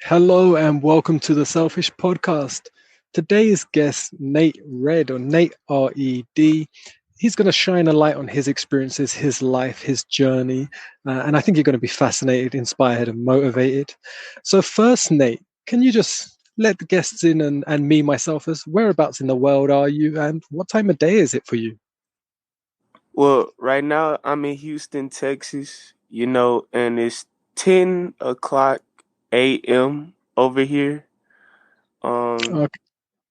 Hello and welcome to the Selfish Podcast. Today's guest, Nate Red or Nate R.E.D. He's going to shine a light on his experiences, his life, his journey, and I think you're going to be fascinated, inspired, and motivated. So, first, Nate, can you just let the guests in and me, myself, as whereabouts in the world are you and what time of day is it for you? Well, right now I'm in Houston, Texas, and it's 10 o'clock a.m. over here. Um, Okay.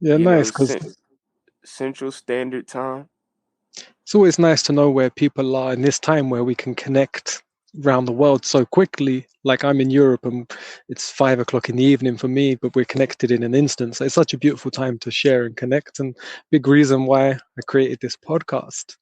Yeah, you know, nice, because cent- Central Standard Time. it's always nice to know where people are in this time where we can connect around the world so quickly. Like I'm in Europe and it's 5 o'clock in the evening for me, but we're connected in an instant. So it's such a beautiful time to share and connect, and big reason why I created this podcast.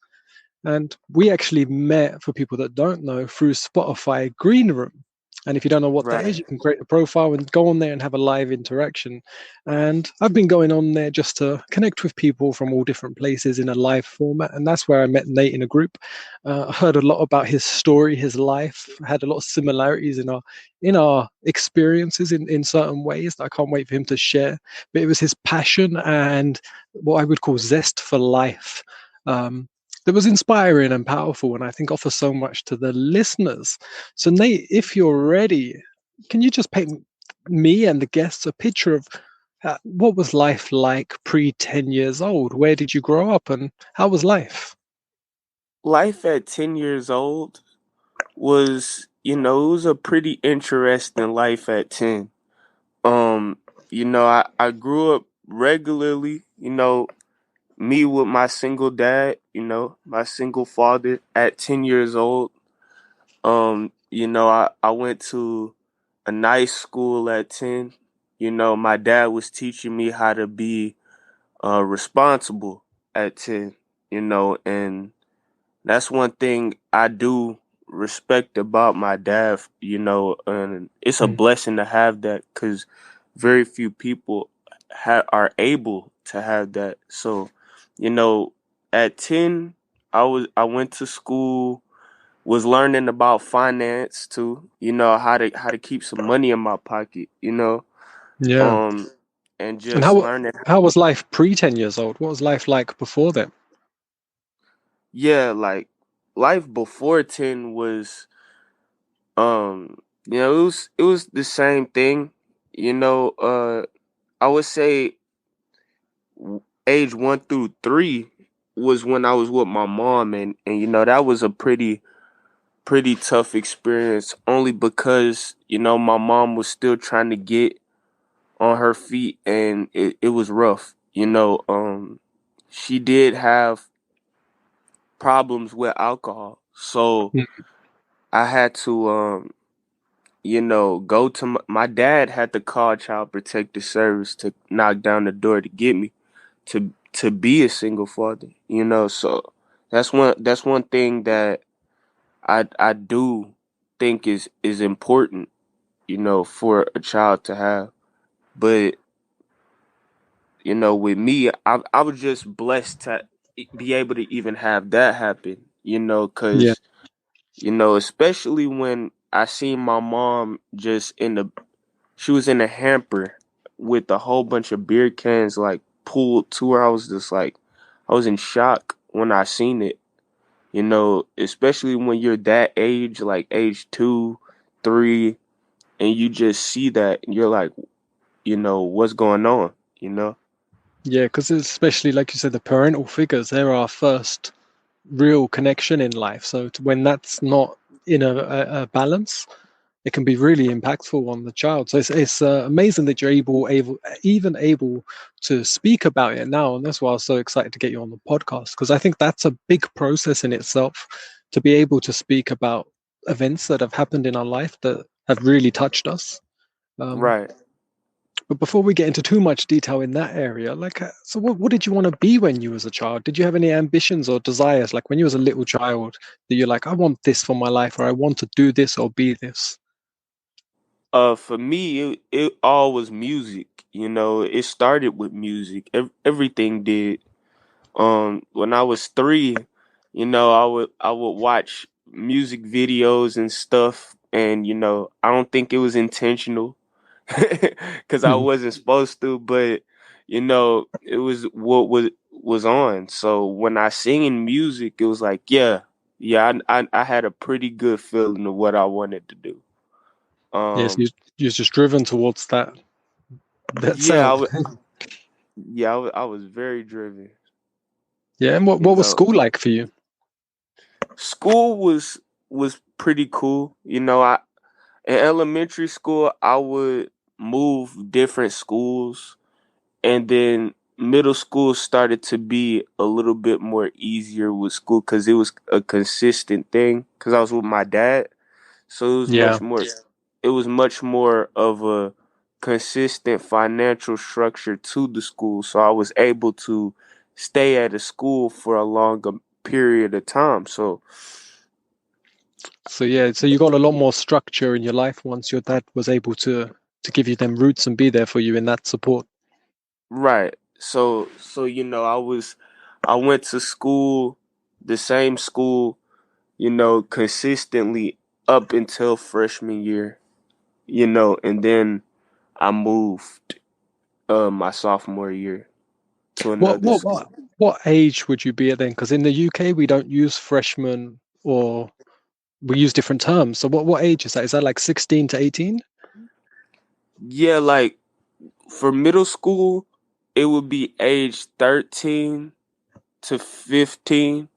And we actually met, for people that don't know, through Spotify Greenroom. And if you don't know what that is, Right. you can create a profile and go on there and have a live interaction. And I've been going on there just to connect with people from all different places in a live format. And that's where I met Nate in a group. I heard a lot about his story, his life, had a lot of similarities in our experiences in certain ways that I can't wait for him to share. But it was his passion and what I would call zest for life. Um, that was inspiring and powerful, and I think offers so much to the listeners. So, Nate, if you're ready, can you just paint me and the guests a picture of what was life like pre 10 years old? Where did you grow up, and how was life? Life at 10 years old it was a pretty interesting life at 10. Um, I grew up regularly, me with my single dad, my single father at 10 years old. I went to a nice school at 10. My dad was teaching me how to be responsible at 10, and that's one thing I do respect about my dad, and it's a Mm. blessing to have that because very few people are able to have that. So, you know, at 10, I went to school, was learning about finance too, how to keep some money in my pocket, Yeah. um, and And just how learning. how was life pre 10 years old? What was life like before then? Yeah, like life before 10 was, it was the same thing, I would say age 1 through 3 was when I was with my mom, and that was a pretty tough experience only because my mom was still trying to get on her feet, and it was rough. She did have problems with alcohol, so Mm. I had to go to my dad had to call Child Protective Service to knock down the door to get me to be a single father. So that's one thing that I do think is important, for a child to have. But with me, I was just blessed to be able to even have that happen. Yeah. Because especially when I seen my mom just she was in a hamper with a whole bunch of beer cans like pulled to her. I was just like, I was in shock when I seen it. Especially when you're that age, like age 2, 3, and you just see that, and you're like, what's going on? You know? Yeah, because especially like you said, the parental figures, they're our first real connection in life. So when that's not in a balance, it can be really impactful on the child. So it's amazing that you're able to speak about it now, and that's why I was so excited to get you on the podcast, because I think that's a big process in itself to be able to speak about events that have happened in our life that have really touched us. Um, Right. but before we get into too much detail in that area, like, so what did you want to be when you was a child? Did you have any ambitions or desires, like when you was a little child, that you're like, I want this for my life, or I want to do this or be this? For me, it all was music. It started with music. Everything did. When I was 3, I would watch music videos and stuff, and I don't think it was intentional. because I Hmm. wasn't supposed to, but it was what was on. So when I sing in music, it was like, yeah, yeah, I had a pretty good feeling of what I wanted to do. Yes, Um, you're just driven towards that yeah, sound. I was very driven. Yeah, and You what was know, school like for you? school was pretty cool. I in elementary school I would move different schools, and then middle school started to be a little bit more easier with school because it was a consistent thing because I was with my dad, so Yeah. it was much more of a consistent financial structure to the school, so I was able to stay at a school for a longer period of time. So So yeah, so you got a lot more structure in your life once your dad was able to give you them roots and be there for you in that support. right. So I went to school, the same school, consistently up until freshman year, and then I moved my sophomore year to What another what school. what what age would you be at then? Because in the UK we don't use freshman, or we use different terms. So what age is that? Is that like 16 to 18? Yeah, like for middle school, it would be age 13 to 15,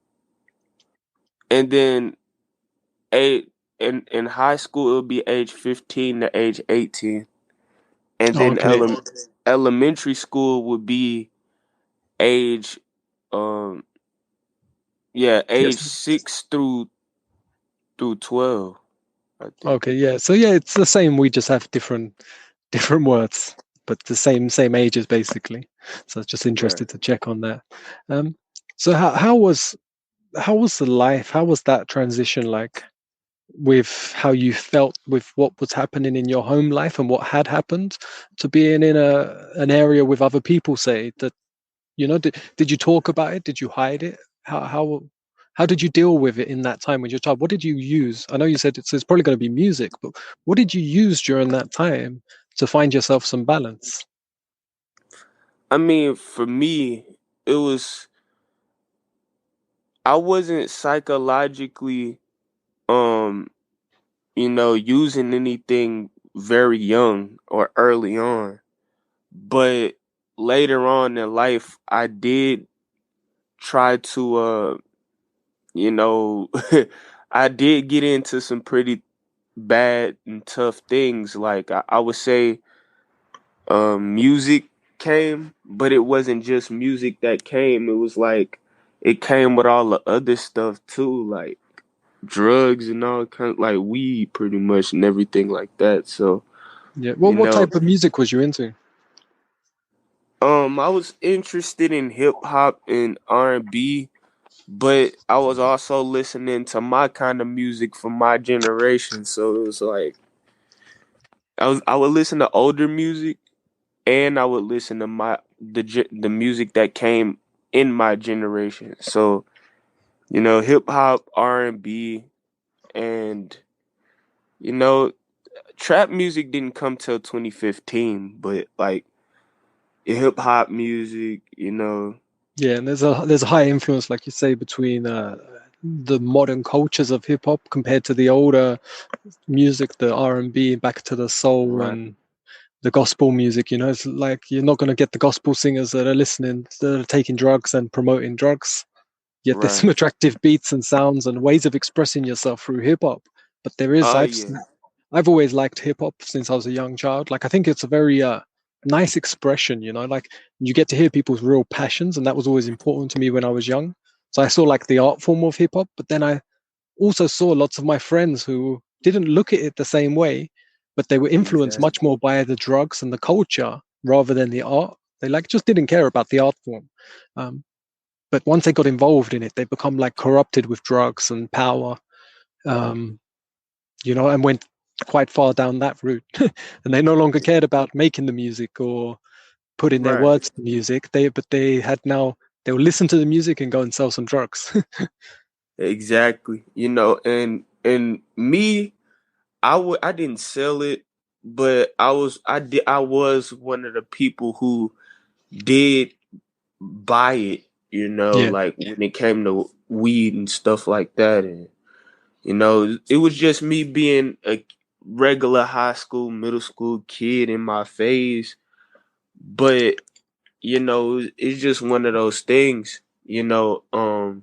and then eight in high school it would be age 15 to age 18. And then Okay. elementary school would be age um yeah, age Yes. 6 through 12, I think. Okay, yeah. So yeah, it's the same. We just have different words, but the same ages basically. So I was just Right. interested to check on that. Um, so how was the life? How was that transition like with how you felt with what was happening in your home life and what had happened to being in an area with other people, say that, did you talk about it? Did you hide it? How did you deal with it in that time when you're a child? What did you use? I know you said it's probably going to be music, but what did you use during that time to find yourself some balance? I mean, for me, it was I wasn't psychologically um using anything very young or early on, but later on in life I did try to you know I did get into some pretty bad and tough things. Like I would say music came, but it wasn't just music that came. It was like it came with all the other stuff too, like drugs and all kind of like weed pretty much and everything like that. So, Yeah. you What know, type of music was you into? I was interested in hip hop and R&B, but I was also listening to my kind of music from my generation. So it was like I would listen to older music, and I would listen to the music that came in my generation. So, hip hop, R&B, and you know, trap music didn't come till 2015, but like hip hop music, Yeah, and there's a high influence, like you say, between the modern cultures of hip hop compared to the older music, the R&B, back to the soul right, and the gospel music. It's like you're not going to get the gospel singers that are listening, that are taking drugs and promoting drugs. Yet there's some right. attractive beats and sounds and ways of expressing yourself through hip hop. But there is, Oh yeah, I've always liked hip hop since I was a young child. Like I think it's a very nice expression. Like you get to hear people's real passions, and that was always important to me when I was young. So I saw like the art form of hip hop, but then I also saw lots of my friends who didn't look at it the same way, but they were influenced exactly. much more by the drugs and the culture rather than the art. They like just didn't care about the art form. Um, but once they got involved in it, they become like corrupted with drugs and power, um, and went quite far down that route. And they no longer cared about making the music or putting their Right, words to music. They had now they'll listen to the music and go and sell some drugs. exactly. And me, I didn't sell it, but I was one of the people who did buy it, Yeah, like when it came to weed and stuff like that. And, it was just me being a regular high school, middle school kid in my phase. But, it's just one of those things, because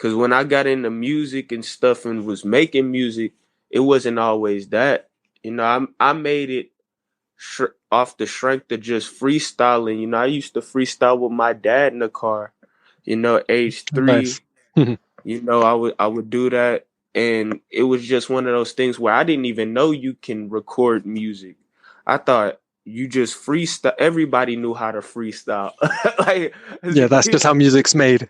when I got into music and stuff and was making music, it wasn't always that. I made it off the strength of just freestyling. I used to freestyle with my dad in the car. Age nice. 3. I would do that, and it was just one of those things where I didn't even know you can record music. I thought you just freestyle. Everybody knew how to freestyle. Like as a Yeah, that's kid, just how music's made.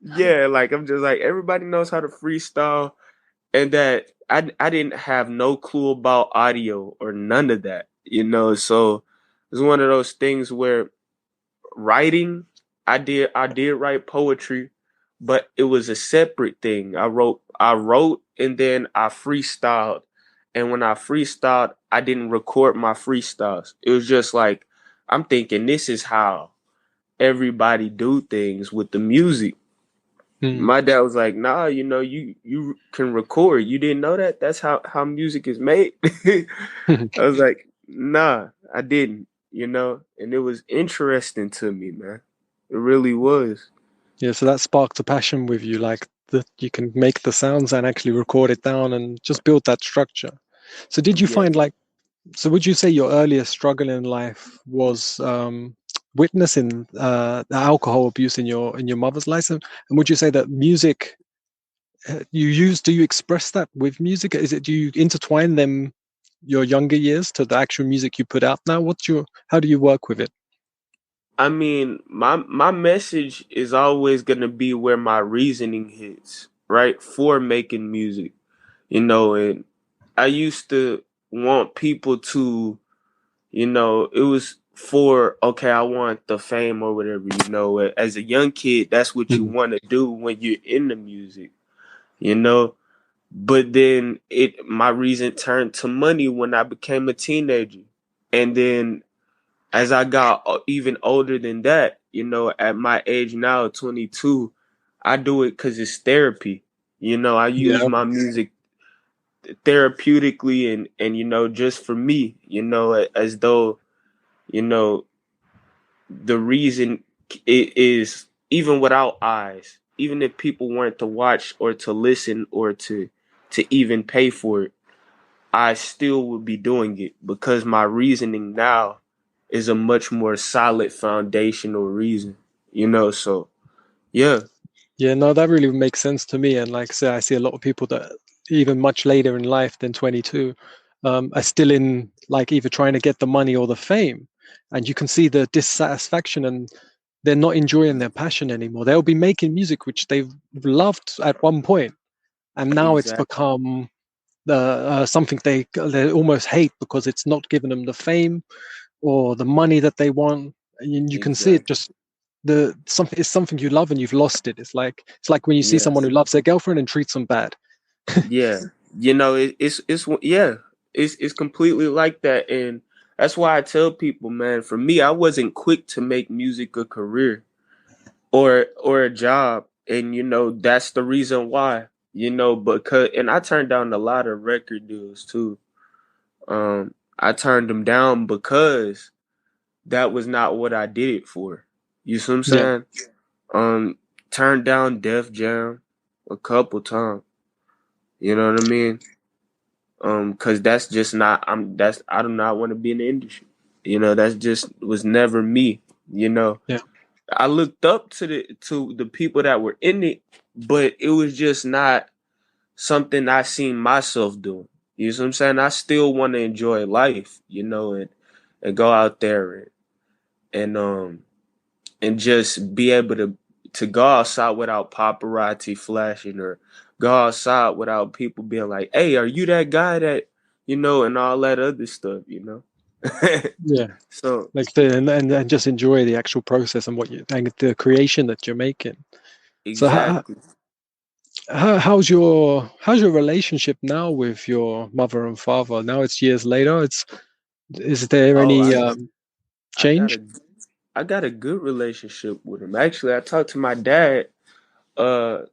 yeah. Like I'm just like everybody knows how to freestyle, and that I didn't have no clue about audio or none of that. So it's one of those things where writing, I did write poetry, but it was a separate thing. I wrote and then I freestyled. And when I freestyled, I didn't record my freestyles. It was just like I'm thinking this is how everybody do things with the music. Mm. My dad was like, "Nah, you can record. You didn't know that? That's how music is made." I was like, "Nah, I didn't." And it was interesting to me, man. It really was. Yeah, so that sparked a passion with you, like that you can make the sounds and actually record it down and just build that structure. So did you Yeah. find like, so would you say your earliest struggle in life was witnessing the alcohol abuse in your mother's life? And would you say that music do you express that with music? Do you intertwine them your younger years to the actual music you put out now? How do you work with it? I mean, my message is always gonna be where my reasoning hits, right? For making music. And I used to want people to, it was for, okay, I want the fame or whatever, as a young kid, that's what you Mhm. want to do when you're in the music, you know. But then my reason turned to money when I became a teenager. And then as I got even older than that, at my age now, 22, I do it because it's therapy. I use Yeah, my music therapeutically and just for me, as though, you know, the reason it is even without eyes, even if people weren't to watch or to listen or to even pay for it, I still would be doing it because my reasoning now is a much more solid foundational reason, so yeah. yeah, no, that really makes sense to me. And like I say, I see a lot of people that even much later in life than 22 are still in like either trying to get the money or the fame. And you can see the dissatisfaction and they're not enjoying their passion anymore. They'll be making music which they've loved at one point, and now it's Exactly. become something they almost hate because it's not giving them the fame or the money that they want. And you can see it Exactly. just the something it's something you love and you've lost it. It's like when you see Yeah. someone who loves their girlfriend and treats them bad. Yeah. It's yeah. It's completely like that, and that's why I tell people, man, for me, I wasn't quick to make music a career or a job, and that's the reason why, because and I turned down a lot of record deals too. I turned them down because that was not what I did it for. You see what I'm Yeah, saying? Um, Turned down Def Jam a couple times. You know what I mean? Cause that's just not I do not want to be in the industry. That's just was never me. You know, yeah, I looked up to the people that were in it, but it was just not something I seen myself doing. You know what I'm saying? I still want to enjoy life, and go out there and just be able to go outside without paparazzi flashing or go outside without people being like, "Hey, are you that guy that?" And all that other stuff. yeah. So Like and just enjoy the actual process and what you and the creation that you're making. So exactly. How's your relationship now with your mother and father? Now it's years later. Is there Oh, any I got change? a I got a good relationship with him. Actually, I talked to my dad uh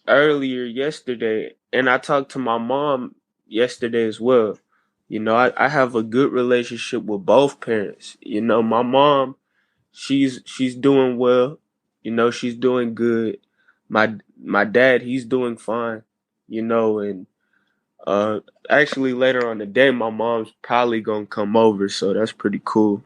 earlier yesterday, and I talked to my mom yesterday as well. I have a good relationship with both parents. My mom, she's doing well. She's doing good. My dad, he's doing fine. And uh actually later on the day, my mom's probably gonna come over, so that's pretty cool.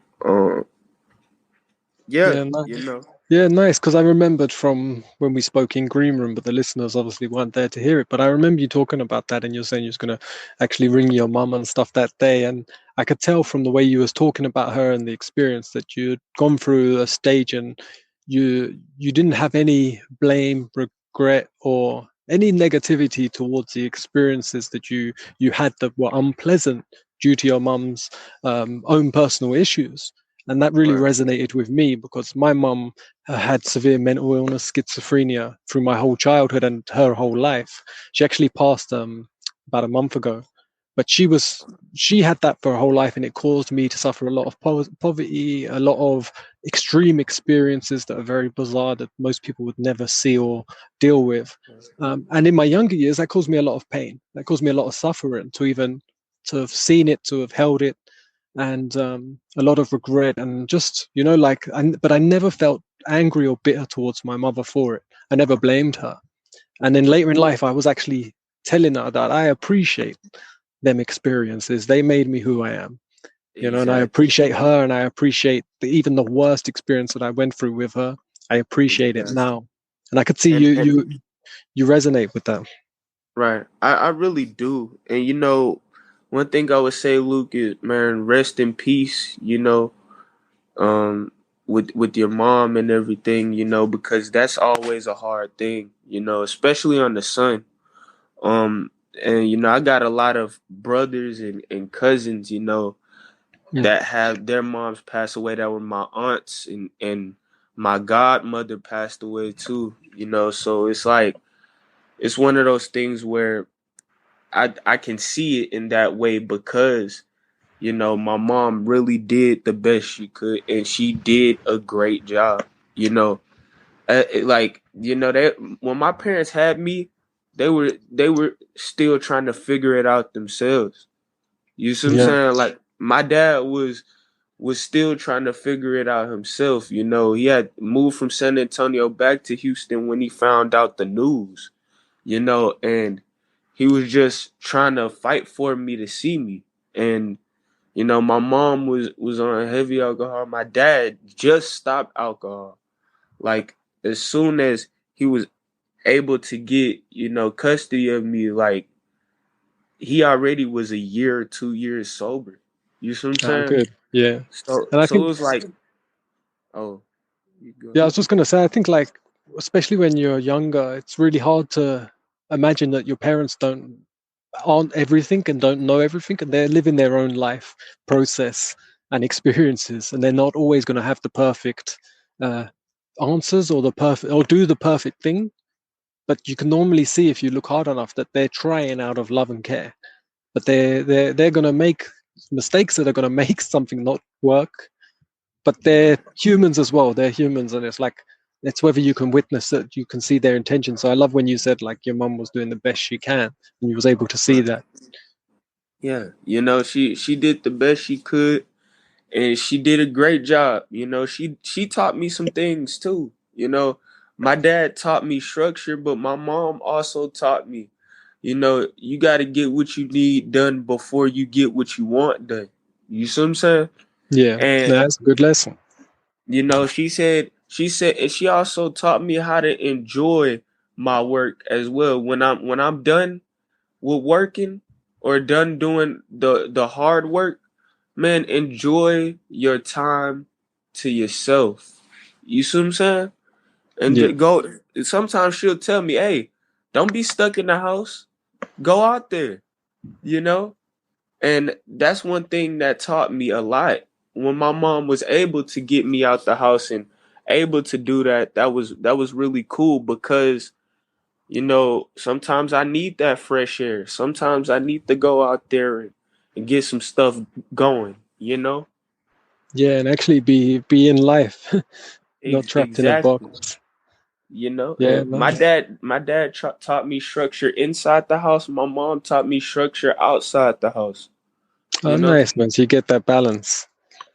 Yeah, Yeah, no. you know. Yeah, nice. Because I remembered from when we spoke in Greenroom, but the listeners obviously weren't there to hear it. But I remember you talking about that, and you're saying you was going to actually ring your mum and stuff that day. And I could tell from the way you was talking about her and the experience that you'd gone through a stage, and you didn't have any blame, regret, or any negativity towards the experiences that you had that were unpleasant due to your mum's own personal issues. And that really Right. resonated with me because my mum had severe mental illness, schizophrenia through my whole childhood and her whole life. She actually passed about a month ago, but she had that for her whole life, and it caused me to suffer a lot of poverty, a lot of extreme experiences that are very bizarre that most people would never see or deal with. And in my younger years, that caused me a lot of pain. That caused me a lot of suffering to have seen it, to have held it, and a lot of regret, and just but I never felt angry or bitter towards my mother for it. I never blamed her. And then later in life, I was actually telling her that I appreciate them experiences. They made me who I am, and I Exactly. appreciate her, and I appreciate even the worst experience that I went through with her. I appreciate it Exactly. now, and I could see And you resonate with that. right. I really do. And one thing I would say, Luke, is, man, rest in peace, um with your mom and everything, because that's always a hard thing, especially on the son. Um and I got a lot of brothers and cousins, Yeah, that have their moms pass away, that were my aunts, and my godmother passed away too, so it's like it's one of those things where I can see it in that way because my mom really did the best she could, and she did a great job. You know, they when my parents had me, they were still trying to figure it out themselves. You see what I'm yeah, saying? Like my dad was still trying to figure it out himself. He had moved from San Antonio back to Houston when he found out the news. And he was just trying to fight for me to see me. And my mom was on heavy alcohol. My dad just stopped alcohol. Like as soon as he was able to get custody of me, like he already was a year or 2 years sober. You see what I'm saying? good, yeah. So And I so it think, was like, oh, you go yeah, I ahead. was just going to say, I think, like, especially when you're younger, it's really hard to imagine that your parents aren't everything and don't know everything, and they're living their own life process and experiences, and they're not always going to have the perfect uh, answers or the perfect or do the perfect thing. But you can normally see if you look hard enough that they're trying out of love and care. But they're going to make mistakes that are going to make something not work, but they're humans as well. They're humans, and it's whether you can witness it, you can see their intention. So I love when you said like your mum was doing the best she can, and you was able to see Right. that. Yeah, she did the best she could, and she did a great job. She taught me some things too. My dad taught me structure, but my mom also taught me, you got to get what you need done before you get what you want done. You see what I'm saying? Yeah, And no, that's a good lesson. she said, and she also taught me how to enjoy my work as well. When I'm done with working or done doing the hard work, man, enjoy your time to yourself. You see what I'm saying? And Yeah, just go. Sometimes she'll tell me, "Hey, don't be stuck in the house. Go out there." You know, and that's one thing that taught me a lot. When my mom was able to get me out the house and able to do that, that was really cool because Sometimes I need that fresh air. Sometimes I need to go out there and get some stuff going. Yeah, and actually be in life, not trapped in a Exactly. box. Yeah, And my nice. dad, my dad taught me structure inside the house. My mom taught me structure outside the house. Oh, You know, nice, man. So you get that balance.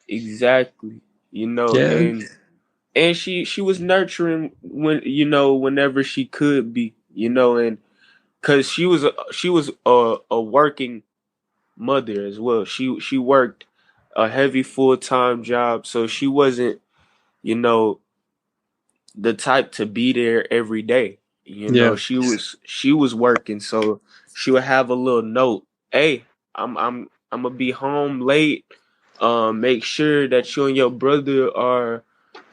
exactly. You know, Yeah, and she was nurturing whenever she could be. And because she was a working mother as well. She worked a heavy full-time job, so she wasn't you know the type to be there every day. yeah, She was working, so she would have a little note. Hey, I'm gonna be home late. Make sure that you and your brother are,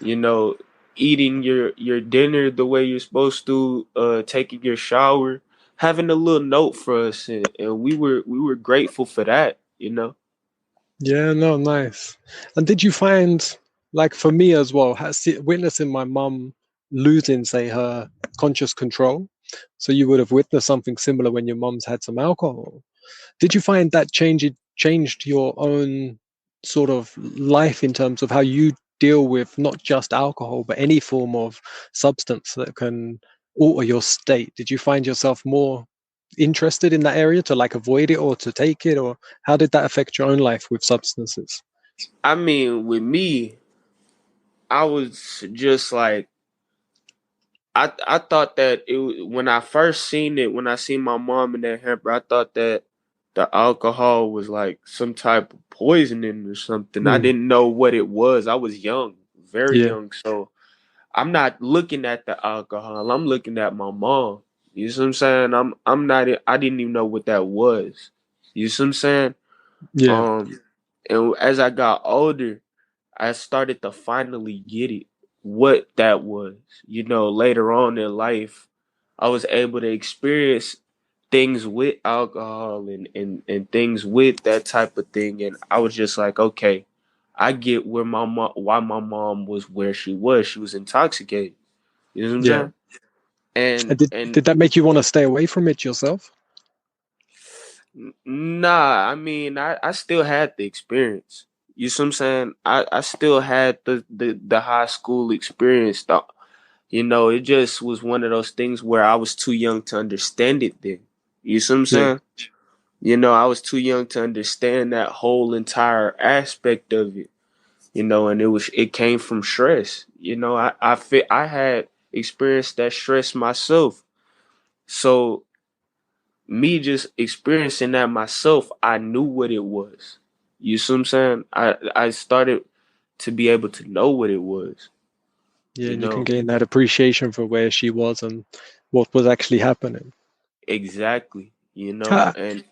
you know, eating your dinner the way you're supposed to. Taking your shower, having a little note for us, and we were grateful for that. yeah. No, nice. And did you find, like for me as well, witnessing my mum losing, say, her conscious control? So you would have witnessed something similar when your mum's had some alcohol. Did you find that changed your own sort of life in terms of how you deal with not just alcohol, but any form of substance that can alter your state? Did you find yourself more interested in that area to like avoid it or to take it, or how did that affect your own life with substances? I mean, with me, I was just like I thought that when I first seen it, when I seen my mom in that hamper, I thought that the alcohol was like some type of poisoning or something. I Mm, didn't know what it was. I was young, very yeah, young, so I'm not looking at the alcohol. I'm looking at my mom. You see what I'm saying? I'm not. I didn't even know what that was. You see what I'm saying? yeah, Um, and as I got older, I started to finally get it, what that was. Later on in life, I was able to experience things with alcohol and things with that type of thing. And I was just like, okay, I get why my mom was where she was. She was intoxicated. You know what I'm yeah. saying? And And did and that make you want to stay away from it yourself? nah, I mean, I still had the experience. You see what I'm saying? I still had the high school experience. It just was one of those things where I was too young to understand it then. You see what I'm Yeah, saying? I was too young to understand that whole entire aspect of it. And it came from stress. I had experienced that stress myself. So me just experiencing that myself, I knew what it was. You see what I'm saying? I started to be able to know what it was, yeah, you and you can know. gain that appreciation for where she was and what was actually happening. Exactly, How, and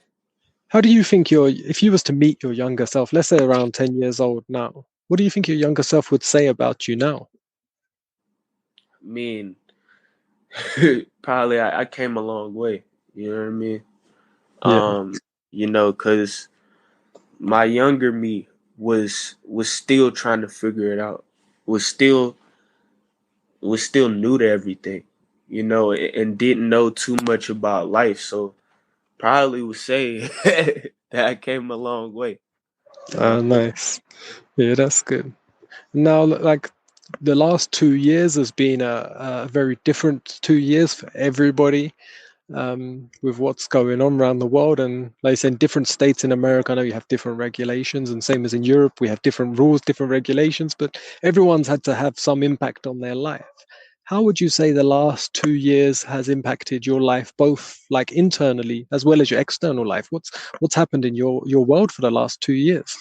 how do you think if you was to meet your younger self, let's say around 10 years old now, what do you think your younger self would say about you now? I mean, probably I came a long way. You know what I mean? Yeah, Um, because my younger me was still trying to figure it out. Was still was still new to everything, and didn't know too much about life. So probably would say that I came a long way. You know, nice. Yeah, that's good. Now, like the last 2 years has been a very different 2 years for everybody. With what's going on around the world. And like I said, in different states in America, I know you have different regulations, and same as in Europe, we have different rules, different regulations, but everyone's had to have some impact on their life. How would you say the last 2 years has impacted your life, both like internally as well as your external life? What's happened in your world for the last 2 years?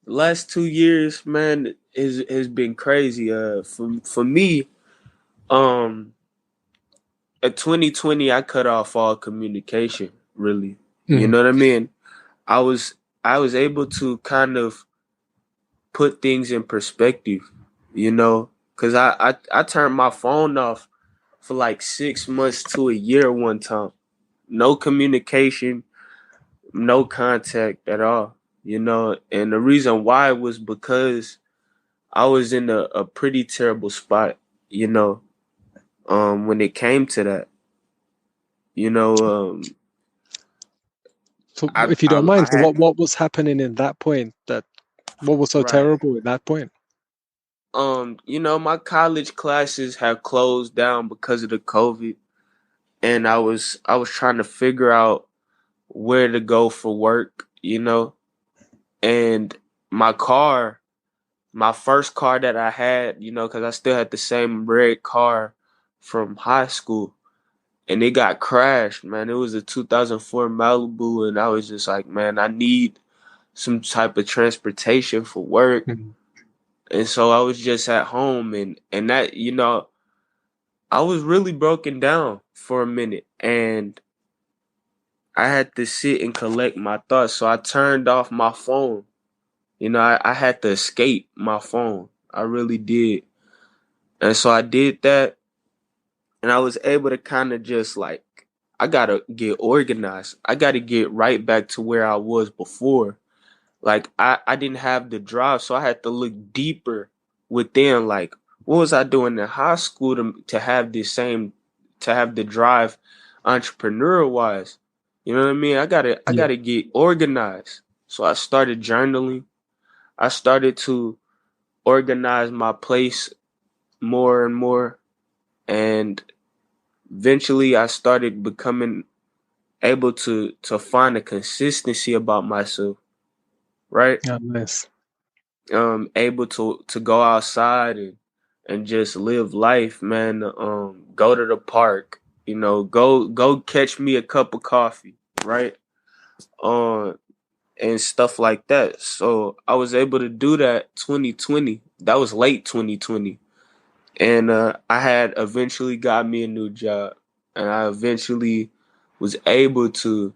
the last 2 years, man, has been crazy. For me, um, at 2020, I cut off all communication. Really, you Mm, know what I mean? I was I was able to kind of put things in perspective, because I turned my phone off for like 6 months to a year one time. No communication, no contact at all, and the reason why was because I was in a pretty terrible spot, you know, when it came to that. You know, So, if you don't I mind, so had what was happening in that point? That what was so right. terrible at that point? You know, my college classes have closed down because of the COVID, and I was trying to figure out where to go for work, you know, and my car, my first car that I had, you know, because I still had the same red car from high school, and it got crashed, man. It was a 2004 Malibu, and I was just like, man, I need some type of transportation for work. Mhm. And so I was just at home, and that, you know, I was really broken down for a minute, and I had to sit and collect my thoughts. So I turned off my phone. You know, I had to escape my phone. I really did. And so I did that, and I was able to kind of just like, I gotta get organized. I gotta get right back to where I was before. Like I didn't have the drive, so I had to look deeper within. Like, what was I doing in high school to have this same, to have the drive, entrepreneur wise? You know what I mean? I Yeah, gotta get organized. So I started journaling. I started to organize my place more and more, and eventually I started becoming able to find a consistency about myself. Right? yeah, nice. Able to go outside and just live life, man. Go to the park, you know, go catch me a cup of coffee, right? Um, and stuff like that. So I was able to do that 2020. That was late 2020. And I had eventually got me a new job, and I eventually was able to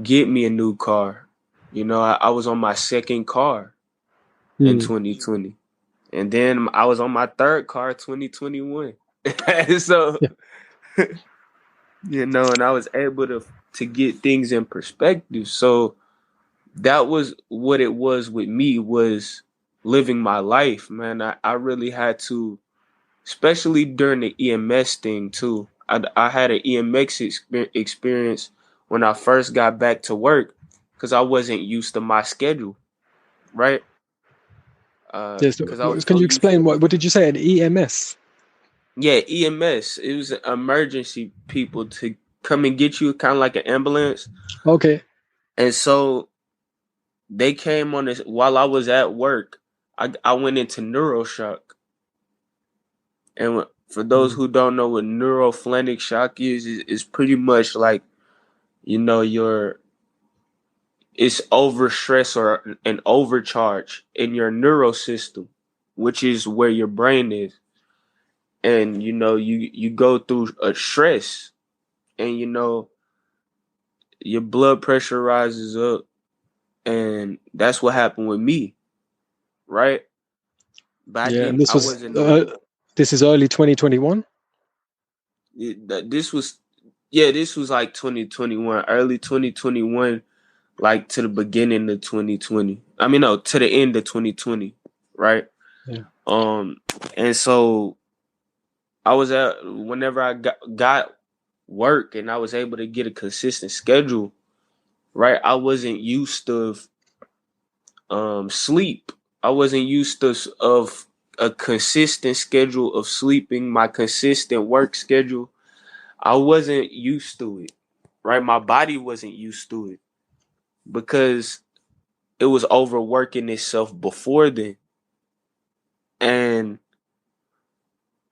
get me a new car. You know, I was on my second car in Mm. 2020. And then I was on my third car 2021. So, Yeah, you know, and I was able to get things in perspective. So that was what it was with me, was living my life, man. I really had to, especially during the EMS thing too. I had an EMX experience when I first got back to work, because I wasn't used to my schedule, right? yes. Because I was Can so you used explain to, what did you say? An EMS? yeah, EMS. It was emergency people to come and get you, kind of like an ambulance. Okay. And so they came on this while I was at work. I went into neuroshock. And for those Mm. who don't know what neuroflenic shock is pretty much like, you know, it's overstress or an overcharge in your neural system, which is where your brain is. And you know, you go through a stress, and you know, your blood pressure rises up, and that's what happened with me, right? But Yeah, and I wasn't no. this is early 2021. This was, yeah, this was like 2021, early 2021, like to the beginning of 2020. I mean, no, to the end of 2020, right? Yeah. Um, and so I was at, whenever I got work and I was able to get a consistent schedule, right? I wasn't used to sleep. I wasn't used to of a consistent schedule of sleeping, my consistent work schedule. I wasn't used to it, right? My body wasn't used to it because it was overworking itself before then. And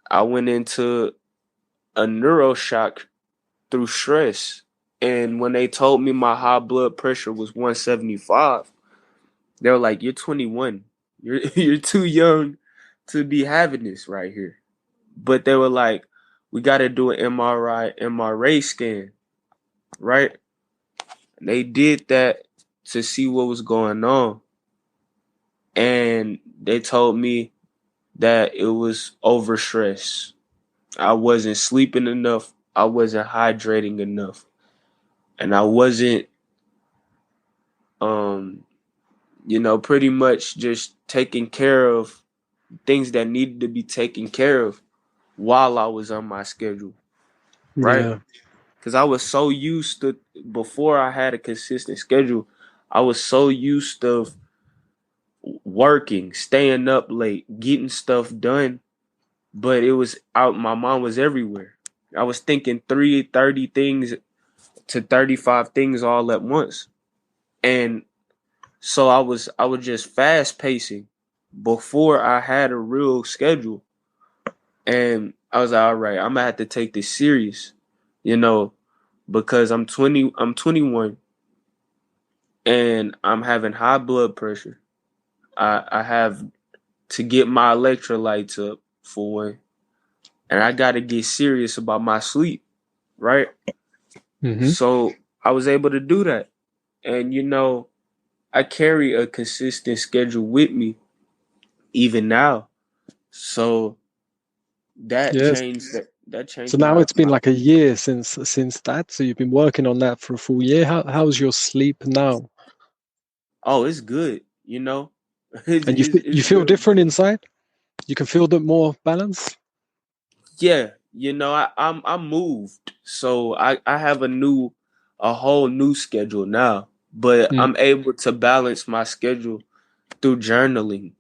I went into a neuroshock through stress. And when they told me my high blood pressure was 175, they were like, "You're 21. You're too young to be having this right here." But they were like, "We got to do an MRA scan, right?" And they did that to see what was going on, and they told me that it was overstress. I wasn't sleeping enough. I wasn't hydrating enough, and I wasn't, um, you know, pretty much just taking care of things that needed to be taken care of while I was on my schedule, right? Yeah. because I was so used to, before I had a consistent schedule, I was so used to working, staying up late, getting stuff done, but it was out. My mind was everywhere. I was thinking 30 things to 35 things all at once. And so I was just fast pacing before I had a real schedule. And I was like, all right, I'm gonna have to take this serious, you know, because I'm 21 and I'm having high blood pressure. I have to get my electrolytes up for one, and I got to get serious about my sleep, right? Hmm. So I was able to do that. And I carry a consistent schedule with me even now. So Yes. that So changed now my it's been like a year since that. So you've been working on that for a full year. How's your sleep now? oh, it's good, It's, And you it's you it's feel real different good. inside? You can feel the more balance? Yeah, I'm moved. So I have a whole new schedule now. But Mm. I'm able to balance my schedule through journaling,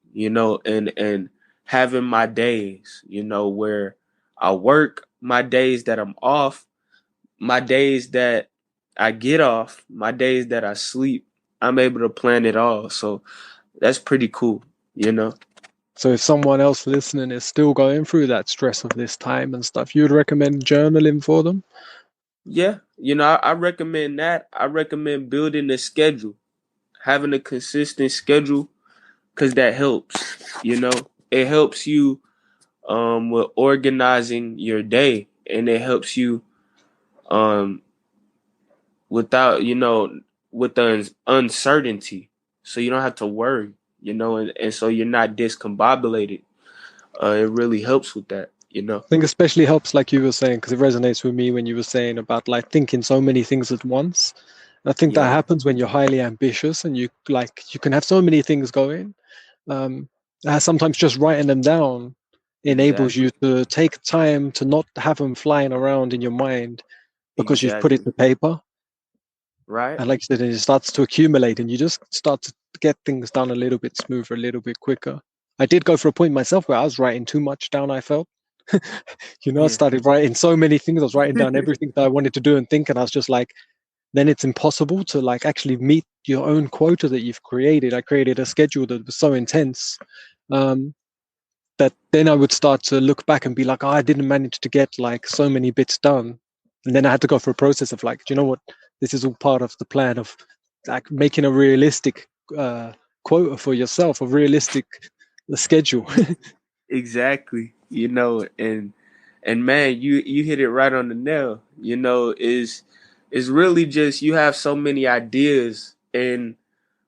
and having my days, where I work, my days that I'm off, my days that I get off, my days that I sleep. I'm able to plan it all. So that's pretty cool, you know. So if someone else listening is still going through that stress of this time and stuff, you would recommend journaling for them? Yeah, I recommend that. I recommend building a schedule, having a consistent schedule, because that helps. It helps you with organizing your day, and it helps you um without with the uncertainty, so you don't have to worry, and so you're not discombobulated. It really helps with that. I think especially helps, like you were saying, because it resonates with me when you were saying about like thinking so many things at once. I think that Yep, happens when you're highly ambitious and you can have so many things going. Um, Sometimes just writing them down enables you exactly, to take time to not have them flying around in your mind because you've put it exactly. to paper. Right. And like you said, it starts to accumulate and you just start to get things done a little bit smoother, a little bit quicker. I did go for a point myself where I was writing too much down, I felt. I Yeah. started writing so many things. I was writing down everything that I wanted to do and think, and I was just like, then it's impossible to like actually meet your own quota that you've created. I created a schedule that was so intense um, that then I would start to look back and be like, oh, I didn't manage to get like so many bits done. And then I had to go through a process of like, do you know what? This is all part of the plan of like making a realistic uh, quota for yourself, a realistic schedule. Exactly. And man, you hit it right on the nail. Is really just you have so many ideas, and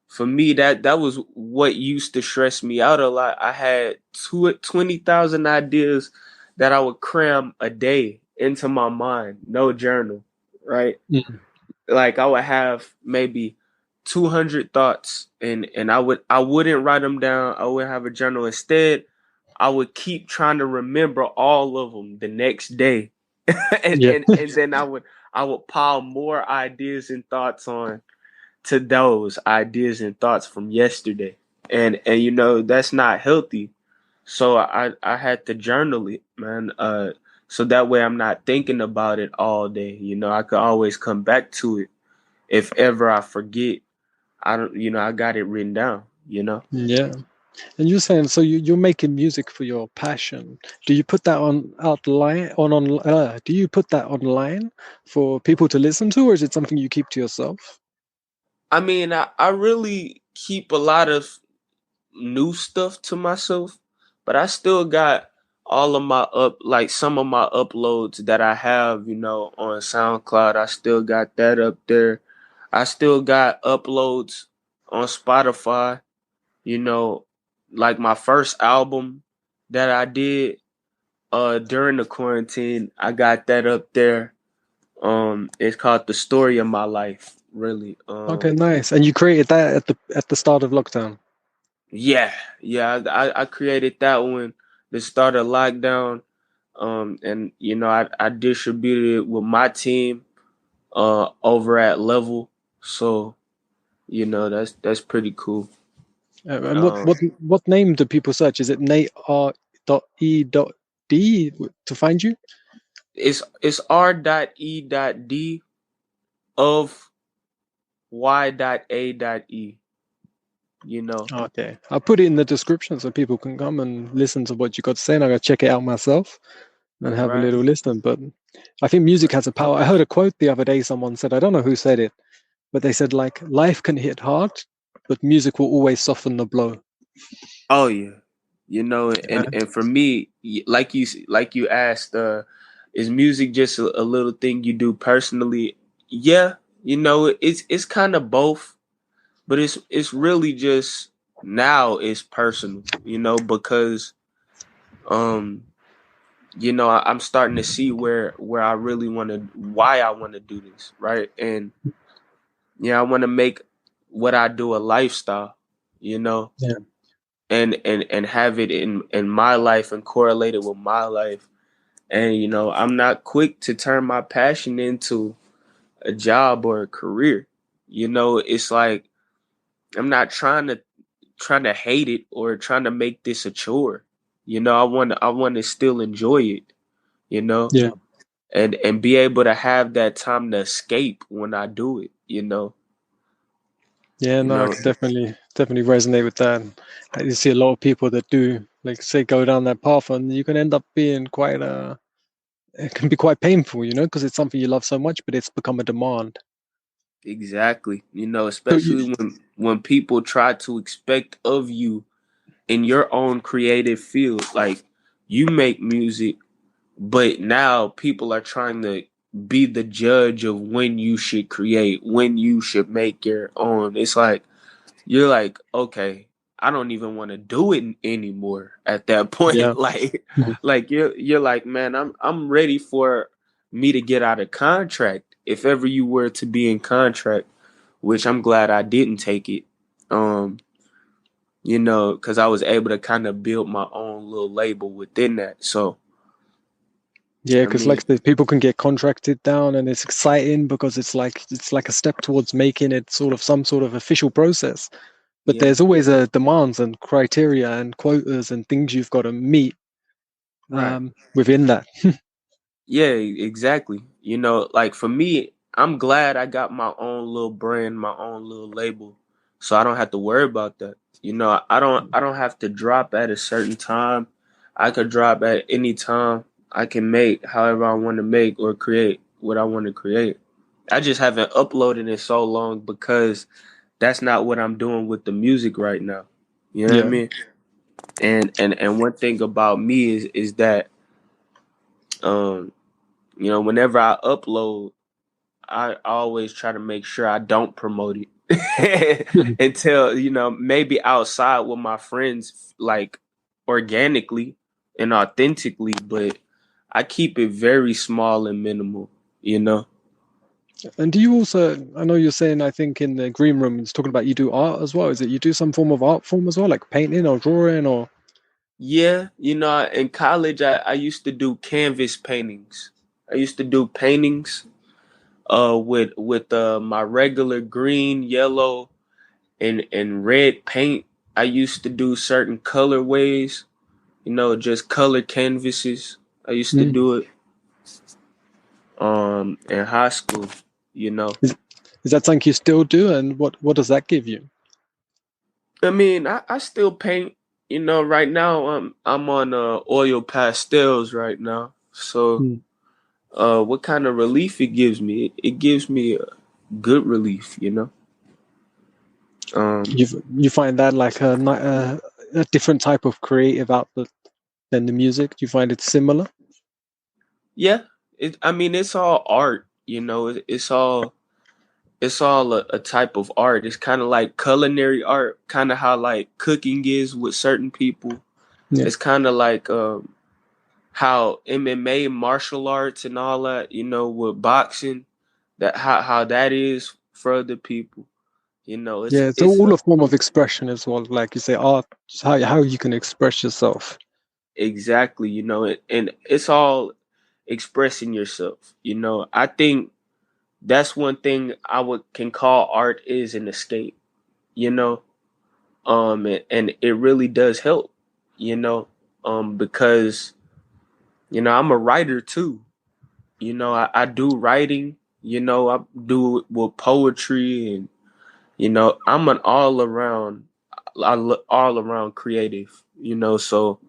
for me that was what used to stress me out a lot. I had 20,000 ideas that I would cram a day into my mind, no journal, right? Mm. Like I would have maybe 200 thoughts, and I wouldn't write them down. I would have a journal instead. I would keep trying to remember all of them the next day, and, Yeah. and then I would pile more ideas and thoughts on to those ideas and thoughts from yesterday, and that's not healthy. So I had to journal it, man. So that way I'm not thinking about it all day. I could always come back to it if ever I forget. I don't, I got it written down. Yeah. And you're saying so you're making music for your passion. Do you put that do you put that online for people to listen to, or is it something you keep to yourself? I mean, I really keep a lot of new stuff to myself, but I still got all of my like some of my uploads that I have, on SoundCloud. I still got that up there. I still got uploads on Spotify, you know, like my first album that I did during the quarantine. I got that up there. It's called The Story of My Life, really. Okay, nice. And you created that at the start of lockdown. Yeah, yeah. I created that one to start a lockdown. And I distributed it with my team. over at level. So that's pretty cool. And Um, what name do people search? Is it Nate R.E.D to find you? it's R.E.D of Y.A.E. You know, Okay, I'll put it in the description so people can come and listen to what you got to say, and I'm gonna check it out myself and have a right? little listen. But I think music has a power. I heard a quote the other day. Someone said, I don't know who said it, but they said like life can hit hard, but music will always soften the blow. Oh yeah, Yeah, and for me, like you asked, is music just a little thing you do personally? Yeah, it's kind of both, but it's really just now it's personal, because um I'm starting to see where I really want to, why I want to do this, right? And yeah, I want to make what I do a lifestyle, you know, yeah, and have it in my life and correlate it with my life. And I'm not quick to turn my passion into a job or a career. It's like I'm not trying to hate it or trying to make this a chore. I want to still enjoy it, you know, yeah, and be able to have that time to escape when I do it, yeah. you No, I know. can definitely resonate with that. You see a lot of people that do, like, say, go down that path, and you can end up being quite it can be quite painful, because it's something you love so much, but it's become a demand. Exactly. So you, Especially when people try to expect of you in your own creative field. Like, you make music, but now people are trying to be the judge of when you should create, when you should make your own. It's like you're like, okay, I don't even want to do it anymore at that yeah, point. Like you're like, man, I'm ready for me to get out of contract if ever you were to be in contract, which I'm glad I didn't take it. Um, because I was able to kind of build my own little label within that. So, yeah, I because mean, like the people can get contracted down, and it's exciting because it's like a step towards making it sort of some sort of official process. But yeah, there's always a demands and criteria and quotas and things you've got to meet right. within that. Yeah, exactly. Like for me, I'm glad I got my own little brand, my own little label, so I don't have to worry about that. I don't have to drop at a certain time. I could drop at any time. I can make however I want to make or create what I want to create. I just haven't uploaded in so long because that's not what I'm doing with the music right now. You know what I Yeah, mean? And one thing about me is that um whenever I upload, I always try to make sure I don't promote it until, maybe outside with my friends, like organically and authentically, but I keep it very small and minimal, you know? and do you also? I know you're saying. I think in the green room, it's talking about you do art as well. Is it you do some form of art form as well, like painting or drawing or? Yeah, in college, I used to do canvas paintings. I used to do paintings with my regular green, yellow, and red paint. I used to do certain colorways, just color canvases. I used to Mm. do it in high school, you know. Is, is that something you still do, and what does that give you? I mean, I still paint, right now I'm on oil pastels right now. So Mm. what kind of relief it gives me? It gives me good relief, Um You find that like a different type of creative outlet than the music? Do you find it similar? yeah, I mean it's all art, it's all a type of art. It's kind of like culinary art, kind of how like cooking is with certain people. Yeah, It's kind of like how MMA, martial arts, and all that, with boxing, that how that is for other people. It's yeah. It's it's all a form of expression as well. Like you say, art, is how you can express yourself. exactly, and it's all expressing yourself. I think that's one thing I would can call art is an escape, you know. And it really does help, you know, because I'm a writer too. I do writing. I do it with poetry, and I'm an all around creative. So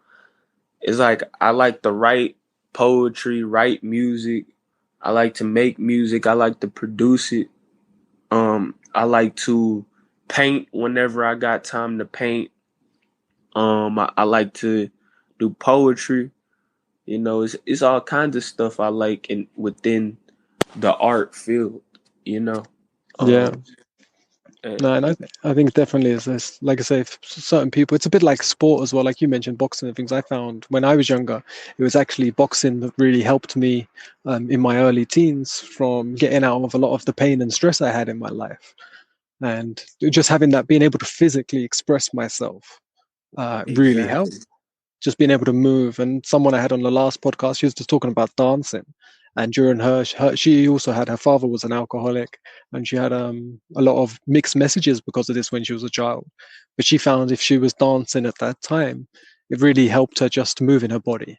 it's like I like to write poetry, write music. I like to make music. I like to produce it. I like to paint whenever I got time to paint. I like to do poetry. It's all kinds of stuff I like in within the art field. You know, Yeah. um, and No, and I think it definitely is this. Like I say, certain people, it's a bit like sport as well. Like you mentioned, boxing and things. I found when I was younger, it was actually boxing that really helped me in my early teens from getting out of a lot of the pain and stress I had in my life, and just having that, being able to physically express myself, really helped. exactly, Just being able to move. And someone I had on the last podcast, she was just talking about dancing. And during she also had, her father was an alcoholic, and she had a lot of mixed messages because of this when she was a child. But she found if she was dancing at that time, it really helped her just move in her body,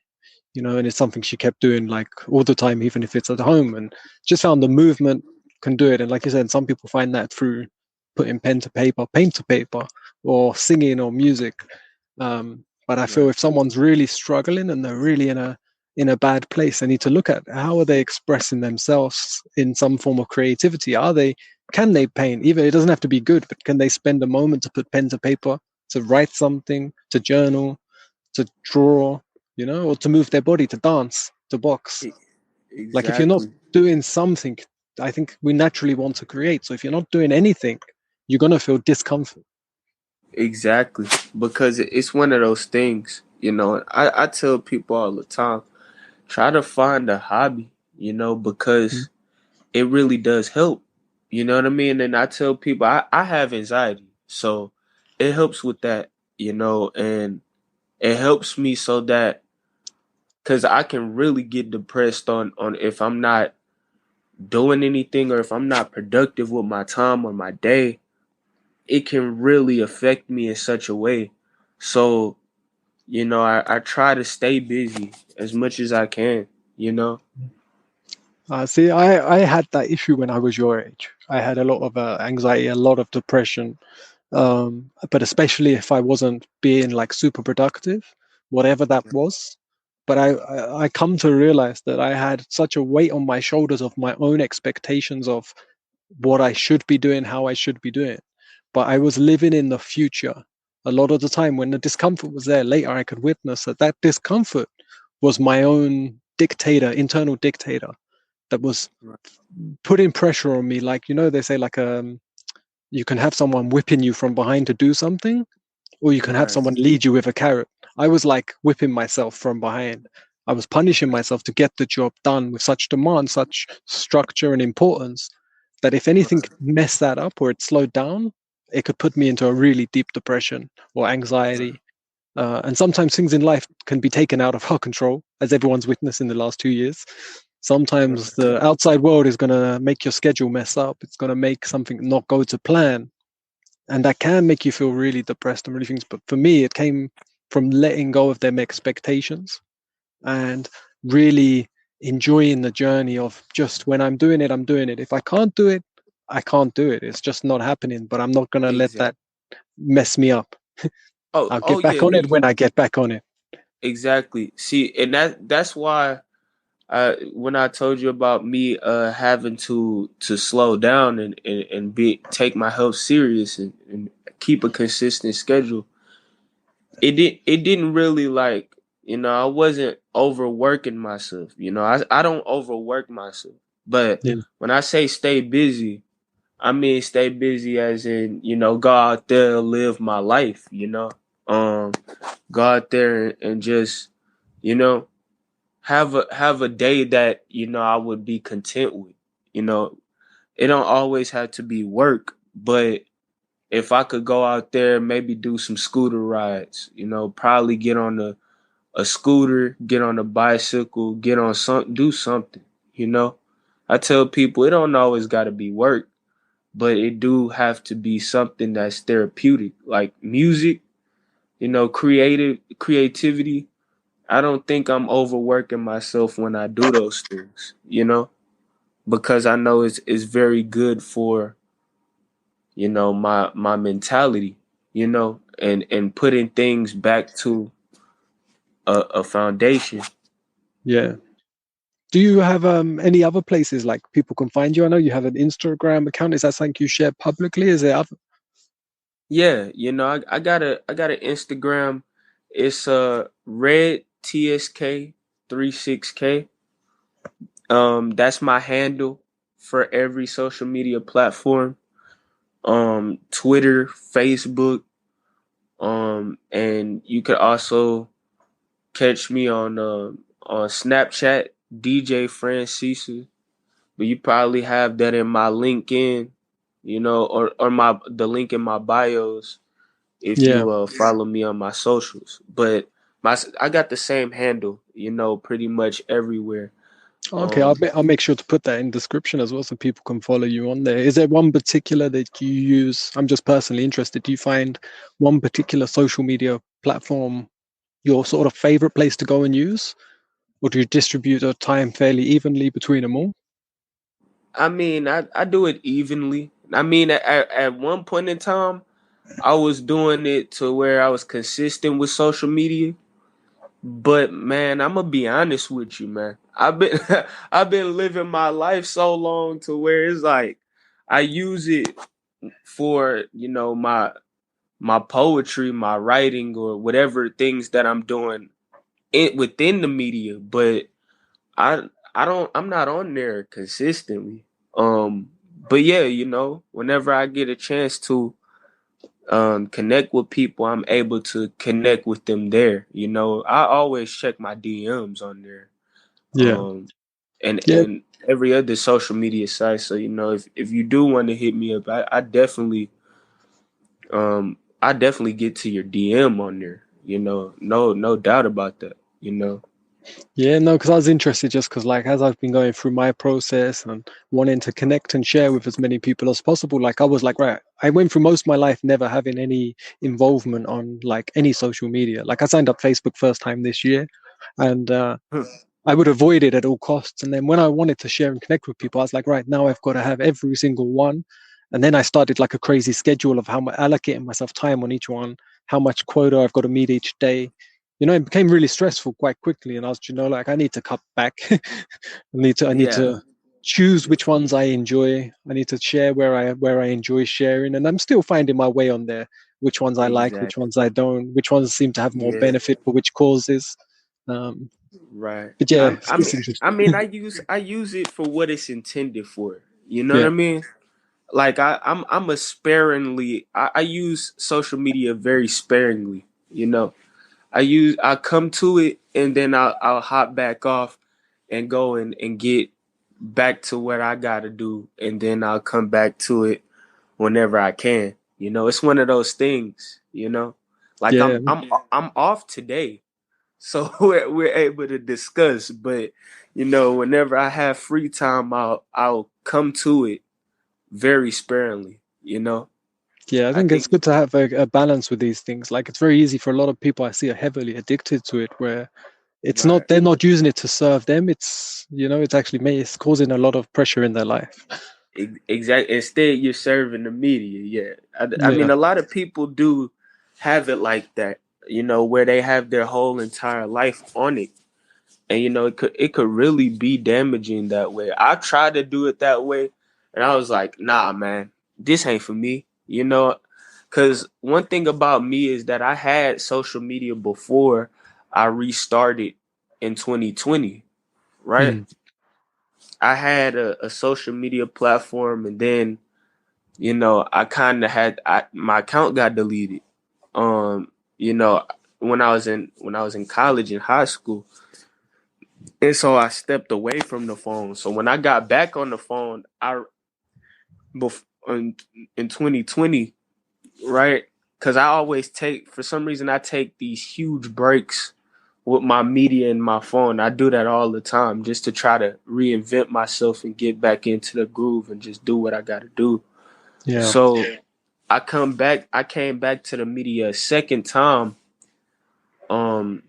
and it's something she kept doing like all the time, even if it's at home, and just found the movement can do it. And like you said, some people find that through putting pen to paper, paint to paper, or singing or music. But I feel right, if someone's really struggling and they're really in a bad place, they need to look at how are they expressing themselves in some form of creativity. Can they paint? Even it doesn't have to be good, but can they spend a moment to put pen to paper, to write something, to journal, to draw, or to move their body, to dance, to box. E- Like if you're not exactly, doing something, I think we naturally want to create. So if you're not doing anything, you're gonna feel discomfort. exactly. Because it's one of those things. I tell people all the time, try to find a hobby. Mm. Because it really does help. You know what I mean? And I tell people I have anxiety, so it helps with that. And it helps me so that because I can really get depressed on if I'm not doing anything or if I'm not productive with my time or my day, it can really affect me in such a way. So, I try to stay busy as much as I can, you know? See, I had that issue when I was your age. I had a lot of anxiety, a lot of depression, but especially if I wasn't being like super productive, whatever that was. But I come to realize that I had such a weight on my shoulders of my own expectations of what I should be doing, how I should be doing. But I was living in the future. A lot of the time when the discomfort was there, later I could witness that discomfort was my own dictator, internal dictator that was Right. putting pressure on me. Like, they say like you can have someone whipping you from behind to do something, or you can have Right. someone lead you with a carrot. I was like whipping myself from behind. I was punishing myself to get the job done with such demand, such structure and importance that if anything Right. messed that up or it slowed down, it could put me into a really deep depression or Right. anxiety. And sometimes things in life can be taken out of our control, as everyone's witnessed in the last 2 years. Sometimes Right. the outside world is going to make your schedule mess up. It's going to make something not go to plan. And that can make you feel really depressed and really things. But for me, it came from letting go of them expectations and really enjoying the journey of just when I'm doing it, I'm doing it. If I can't do it, I can't do it. It's just not happening. But I'm not going to let Exactly. that mess me up. I'll Oh get back yeah, on it when I get back on it. exactly. See, and that's why when I told you about me having to slow down and be take my health serious and keep a consistent schedule, it didn't really like, I wasn't overworking myself. I don't overwork myself. But Yeah. when I say stay busy, I mean stay busy as in, go out there and live my life, Um go out there and just, you know, have a day that, I would be content with. You know, it don't always have to be work, but if I could go out there, maybe do some scooter rides, probably get on a scooter, get on a bicycle, get on some do something, you know. I tell people it don't always got to be work, but it do have to be something that's therapeutic, like music, creativity. I don't think I'm overworking myself when I do those things, because I know it's very good for, my mentality, and putting things back to a foundation. Yeah. Do you have any other places like people can find you? I know you have an Instagram account. Is that something you share publicly? Is there other? Yeah, I got an Instagram. It's red tsk 36k. That's my handle for every social media platform. Twitter, Facebook, and you could also catch me on Snapchat, DJ Francis. But you probably have that in my LinkedIn, or my the link in my bios if Yeah. you follow me on my socials. But I got the same handle, pretty much everywhere. Okay, Um, I'll make sure to put that in description as well so people can follow you on there. Is there one particular that you use? I'm just personally interested. Do you find one particular social media platform your sort of favorite place to go and use? Or do you distribute your time fairly evenly between them all? I mean, I do it evenly. I mean, at one point in time, I was doing it to where I was consistent with social media. But man, I'm gonna be honest with you, man. I've been I've been living my life so long to where it's like I use it for my poetry, my writing, or whatever things that I'm doing within the media. But I'm not on there consistently. But yeah, whenever I get a chance to connect with people, I'm able to connect with them there. I always check my DMs on there. Yeah. Um, and Yeah. and every other social media site. So if you do want to hit me up, I definitely get to your DM on there. No doubt about that. Yeah, no, because I was interested just because, like, as I've been going through my process and wanting to connect and share with as many people as possible, like, I was like, right, I went through most of my life never having any involvement on like any social media. Like, I signed up Facebook first time this year, and I would avoid it at all costs. And then when I wanted to share and connect with people, I was like, right, now I've got to have every single one. And then I started like a crazy schedule of how much allocating myself time on each one, how much quota I've got to meet each day. It became really stressful quite quickly. And I was, like, I need to cut back. I need to Yeah, choose which ones I enjoy. I need to share where I enjoy sharing. And I'm still finding my way on there, which ones I like, which exactly. ones I don't, which ones seem to have more Yeah, benefit for which causes. Um, right. but yeah, I'm, it's, I it's mean, I interesting. mean, I use it for what it's intended for. You know what Yeah, I mean? Like I'm a sparingly. I use social media very sparingly. I come to it and then I'll hop back off and go and get back to what I gotta do, and then I'll come back to it whenever I can. It's one of those things. Like yeah, I'm off today, so we're able to discuss. But whenever I have free time, I'll come to it very sparingly. yeah. I I think it's think good to have a balance with these things. Like, it's very easy for a lot of people I see are heavily addicted to it, where it's not right. they're not using it to serve them. It's actually it's causing a lot of pressure in their life. Exactly. Instead, you're serving the media. Yeah, I mean, Yeah, a lot of people do have it like that. Where they have their whole entire life on it, and it could really be damaging that way. I tried to do it that way, and I was like, nah, man, this ain't for me. Because one thing about me is that I had social media before I restarted in 2020. Right, mm. I had a social media platform, and then I kind of my account got deleted. You know, when I was in college and high school, and so I stepped away from the phone. So when I got back on the phone, in 2020, right? Because I always for some reason, I take these huge breaks with my media and my phone. I do that all the time just to try to reinvent myself and get back into the groove and just do what I got to do. Yeah. So I came back to the media a second time um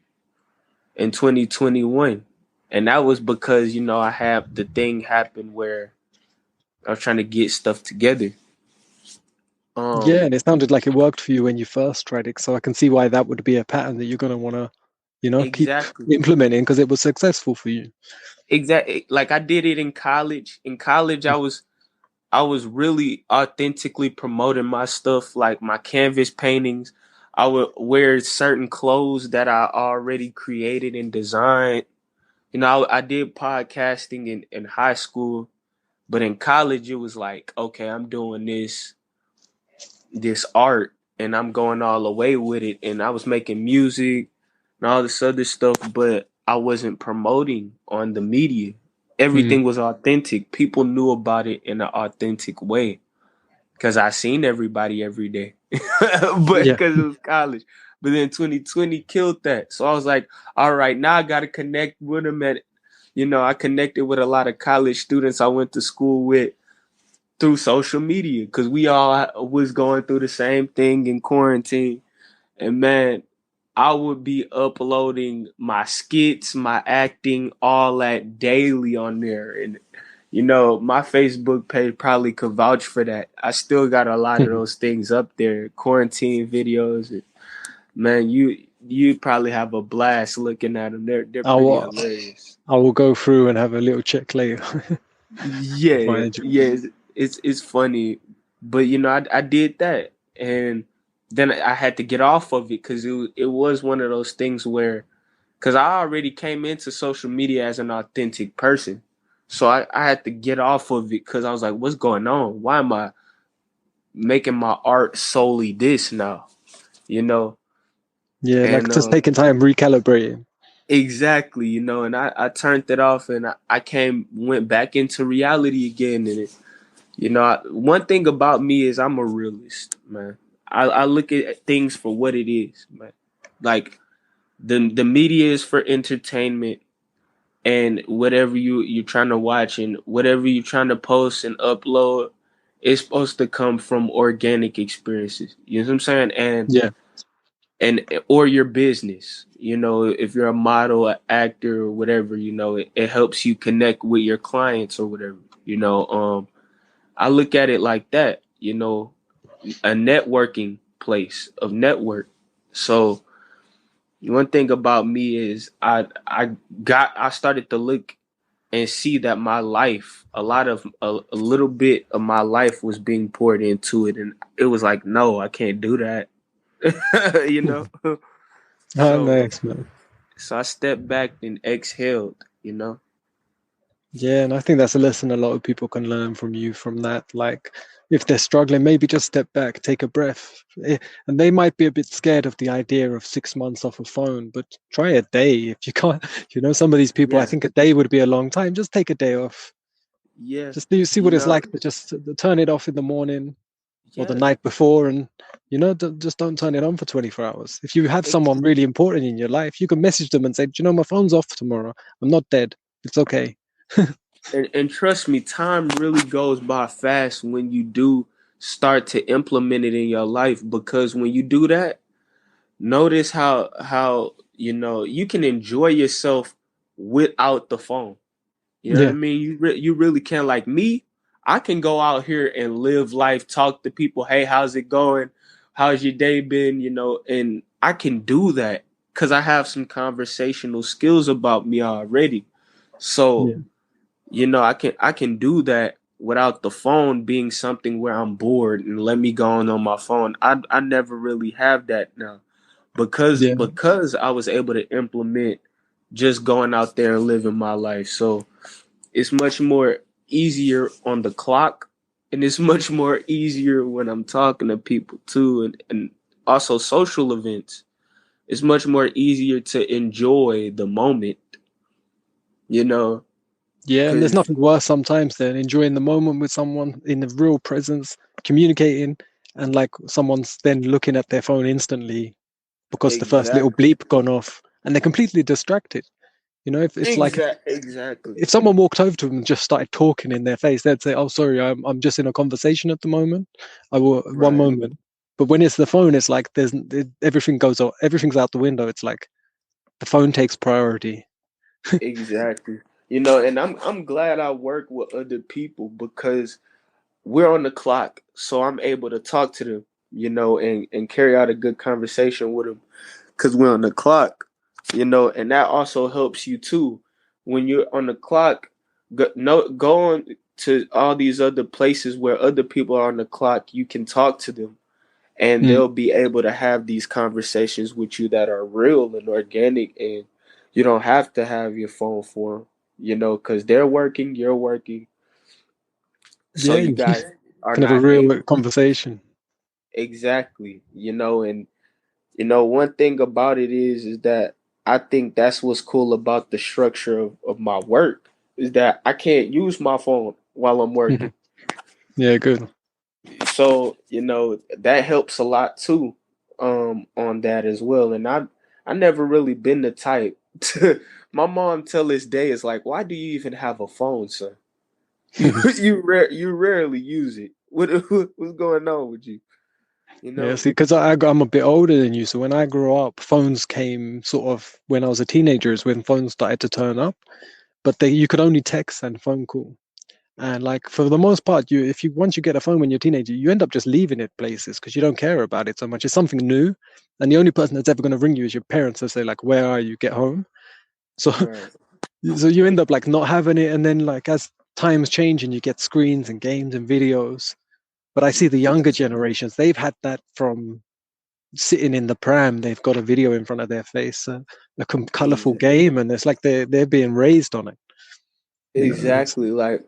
in 2021. And that was because, I had the thing happen where I was trying to get stuff together. Yeah, Um and it sounded like it worked for you when you first tried it, so I can see why that would be a pattern that you're going to want to, keep exactly. implementing because it was successful for you. Exactly. Like I did it in college. In college I was really authentically promoting my stuff, like my canvas paintings. I would wear certain clothes that I already created and designed. I did podcasting in high school, but in college it was like, okay, I'm doing this art and I'm going all the way with it. And I was making music and all this other stuff, but I wasn't promoting on the media. Mm. Everything was authentic. People knew about it in an authentic way because I seen everybody every day, but Yeah. because it was college. But then 2020 killed that. So I was like, all right, now I got to connect with them. I connected with a lot of college students I went to school with through social media because we all was going through the same thing in quarantine. And man, I would be uploading my skits, my acting, all that daily on there. And my Facebook page probably could vouch for that. I still got a lot of those things up there, quarantine videos. Man, you probably have a blast looking at them. They're I pretty will, hilarious. I will go through and have a little check later if I Yeah, enjoy yeah, them. it's funny, but I did that, and then I had to get off of it because it was one of those things where because I already came into social media as an authentic person, so I had to get off of it because I was like, what's going on? Why am I making my art solely this now? You know, Yeah, like and just taking time recalibrating. exactly, and I turned it off and I went back into reality again, and one thing about me is I'm a realist, man. I look at things for what it is, man. Like the media is for entertainment and whatever you're trying to watch and whatever you're trying to post and upload is supposed to come from organic experiences. You know what I'm saying? Yeah, And or your business. If you're a model, an actor, or whatever, it helps you connect with your clients or whatever. I look at it like that, a networking place of network. So one thing about me is I started to look and see that my life, a little bit of my life was being poured into it, and it was like, no, I can't do that, you know. oh, So nice, man. I stepped back and exhaled. Yeah, and I think that's a lesson a lot of people can learn from you from that. Like, if they're struggling, maybe just step back, take a breath. And they might be a bit scared of the idea of 6 months off a phone, but try a day. If you can't, some of these people, I Yeah, think a day would be a long time. Just take a day off. yeah, Just do see you what it's know, like to just turn it off in the morning or the yeah. night before, and just don't turn it on for 24 hours. If you have someone really important in your life, you can message them and say, "Do you know my phone's off tomorrow? I'm not dead. It's okay." And trust me, time really goes by fast when you do start to implement it in your life because when you do that, notice how you can enjoy yourself without the phone. You know what I Yeah, mean? You really can. Like me, I can go out here and live life, talk to people. Hey, how's it going? How's your day been? And I can do that because I have some conversational skills about me already. So yeah, I can do that without the phone being something where I'm bored and let me go on my phone. I never really have that now because yeah. because I was able to implement just going out there and living my life. So it's much more easier on the clock and it's much more easier when I'm talking to people too and also social events. It's much more easier to enjoy the moment, you know, Yeah, and there's because nothing worse sometimes than enjoying the moment with someone in the real presence, communicating, and like someone's then looking at their phone instantly because the first little exactly. bleep gone off, and they're completely distracted. You know, if it's like Exactly. if someone walked over to them and just started talking in their face, they'd say, "Oh, sorry, I'm just in a conversation at the moment. I will one Right. moment." But when it's the phone, it's like everything goes on, everything's out the window. It's like the phone takes priority. Exactly. You know, and I'm glad I work with other people because we're on the clock, so I'm able to talk to them, you know, and carry out a good conversation with them because we're on the clock, you know, and that also helps you too when you're on the clock. Go on to all these other places where other people are on the clock. You can talk to them, and Mm. they'll be able to have these conversations with you that are real and organic, and you don't have to have your phone for them, you know, because they're working, you're working, so Yeah, you you guys are can have a not real able. conversation. Exactly, you know, and you know one thing about it is that I think that's what's cool about the structure of my work is that I can't use my phone while I'm working. Yeah, good. So you know that helps a lot too, on that as well. And I never really been the type to. My mom till this day is like, why do you even have a phone, son? You rarely use it. What's going on with you? You Yeah, know? see, because I'm a bit older than you, so when I grew up, phones came sort of when I was a teenager, is when phones started to turn up. But you could only text and phone call. And like for the most part, you if you once you get a phone when you're a teenager, you end up just leaving it places because you don't care about it so much. It's something new, and the only person that's ever going to ring you is your parents to say like, "Where are you? Get home." So Right. so you end up like not having it, and then like as times change and you get screens and games and videos. But I see the younger generations; they've had that from sitting in the pram. They've got a video in front of their face, a colorful game, and it's like they're being raised on it. You know, Exactly. Like,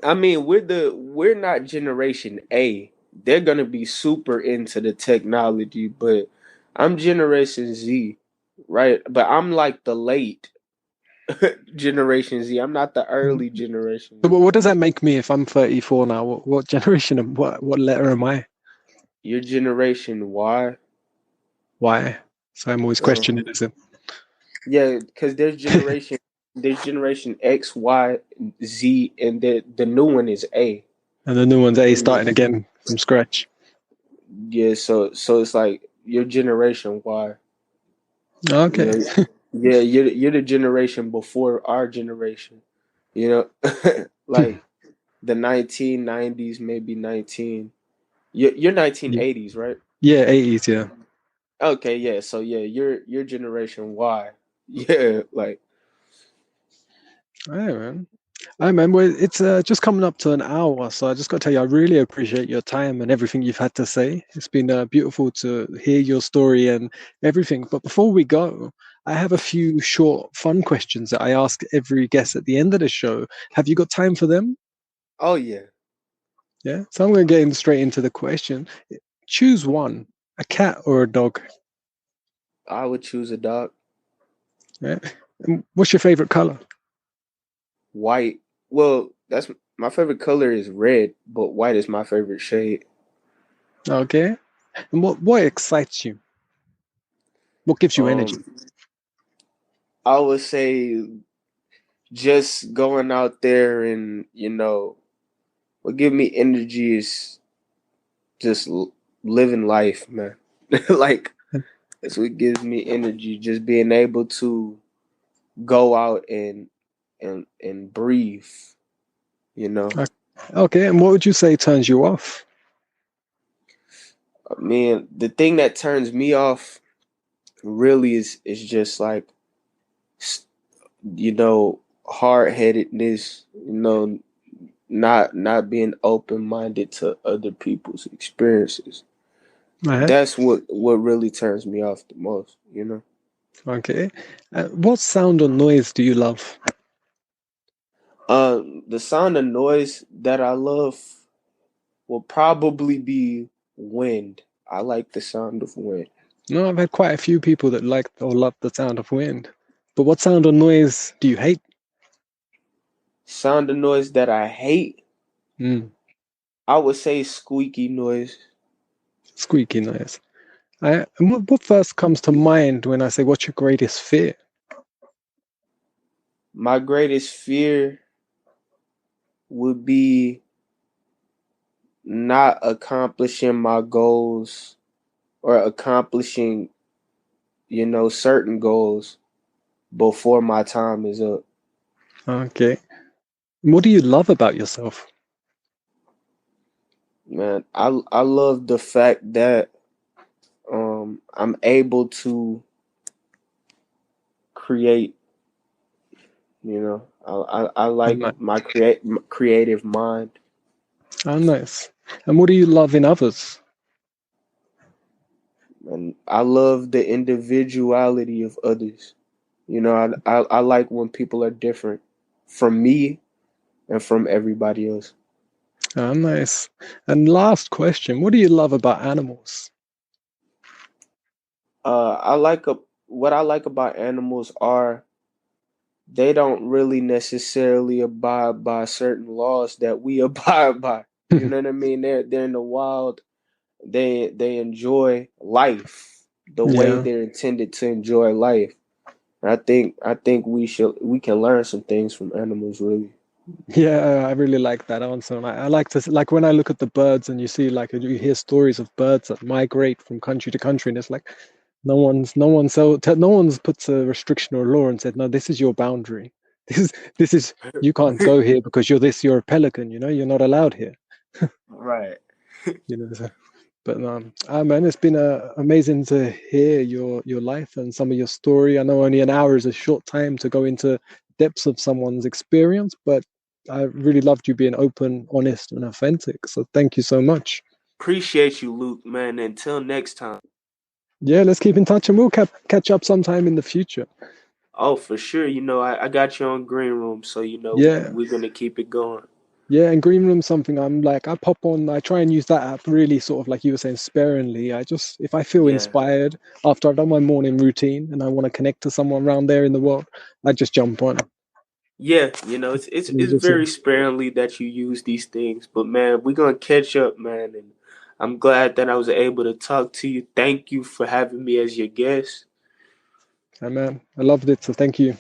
I mean, we're not generation A. They're gonna be super into the technology, but I'm generation Z, right? But I'm like the late generation Z. I'm not the early generation so Z. what does that make me if I'm 34 now? What generation and what letter am I? Your generation Y. Why? So I'm always questioning Um, is it? yeah, because there's generation X, Y, Z, and the new one is A. And the new one's A starting again from scratch. Yeah, so it's like your generation Y. You Okay. know, yeah, you're the generation before our generation. You know, like the 1990s, maybe 19. You're Yeah, 1980s, right? yeah, 80s, yeah. Okay, yeah. So yeah, you're generation Y. Yeah, like Hey, man. I remember it's just coming up to an hour, so I just got to tell you, I really appreciate your time and everything you've had to say. It's been beautiful to hear your story and everything. But before we go, I have a few short, fun questions that I ask every guest at the end of the show. Have you got time for them? oh yeah, Yeah. So I'm going to get straight into the question. Choose one, a cat or a dog. I would choose a dog. Yeah. And what's your favorite color? White. Well, that's my favorite color is red, but white is my favorite shade. Okay. And what excites you? What gives you energy? Um, I would say just going out there and what give me energy is just living life, man. Like that's what gives me energy. Just being able to go out and breathe. You know, Okay. And what would you say turns you off? I mean, the thing that turns me off really is just like hard headedness. Not being open minded to other people's experiences. Uh-huh. That's what really turns me off the most. Okay. What sound or noise do you love? The sound of noise that I love will probably be wind. I like the sound of wind. No, I've had quite a few people that like or love the sound of wind. But what sound or noise do you hate? Sound of noise that I hate, Mm, I would say squeaky noise. squeaky noise. And what first comes to mind when I say, what's your greatest fear? My greatest fear would be not accomplishing my goals or accomplishing, certain goals before my time is up. Okay. What do you love about yourself? Man, I love the fact that I'm able to create. I Oh, like nice. my creative mind. Oh, nice. And what do you love in others? And I love the individuality of others. I like when people are different from me and from everybody else. Oh, nice. And last question, what do you love about animals? I like what I like about animals are they don't really necessarily abide by certain laws that we abide by. You know what I mean? They're in the wild. They enjoy life the way Yeah. they're intended to enjoy life. I think we can learn some things from animals really. Yeah, I really like that answer. And I like to, like when I look at the birds and you see, like, you hear stories of birds that migrate from country to country, and it's like, no one's put a restriction or a law and said, no, this is your boundary. This is, you can't go here because you're a pelican, you're not allowed here. Right. So, but man, it's been amazing to hear your life and some of your story. I know only an hour is a short time to go into depths of someone's experience, but I really loved you being open, honest, and authentic. So thank you so much. Appreciate you, Luke, man. Until next time. Yeah, let's keep in touch and we'll catch up sometime in the future. Oh, for sure. I got you on Greenroom, so Yeah. we're gonna keep it going. Yeah, and Greenroom something I'm like I pop on, I try and use that app really sort of like you were saying sparingly. I just if I feel Yeah. inspired after I've done my morning routine and I want to connect to someone around there in the world, I just jump on. Yeah, it's And it's just very sparingly that you use these things, but man, we're gonna catch up, man, and I'm glad that I was able to talk to you. Thank you for having me as your guest. hey man, I loved it. So thank you.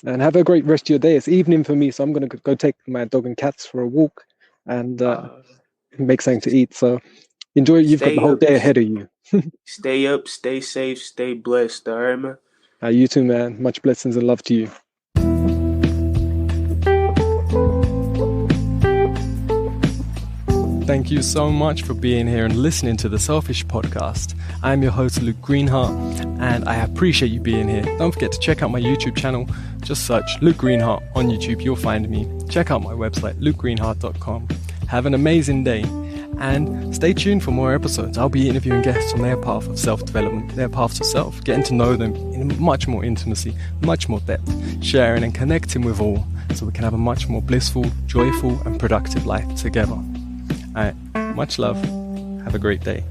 And have a great rest of your day. It's evening for me, so I'm gonna go take my dog and cats for a walk and Uh, make something to eat. So enjoy. You've got the stay whole up, day ahead of you. stay safe, stay blessed. All right, man. You too, man. Much blessings and love to you. Thank you so much for being here and listening to the Selfish Podcast. I'm your host, Luke Greenheart, and I appreciate you being here. Don't forget to check out my YouTube channel. Just search Luke Greenheart on YouTube. You'll find me. Check out my website, lukegreenheart.com. Have an amazing day and stay tuned for more episodes. I'll be interviewing guests on their path of self-development, their path to self, getting to know them in much more intimacy, much more depth, sharing and connecting with all so we can have a much more blissful, joyful and productive life together. All right, much love. Have a great day.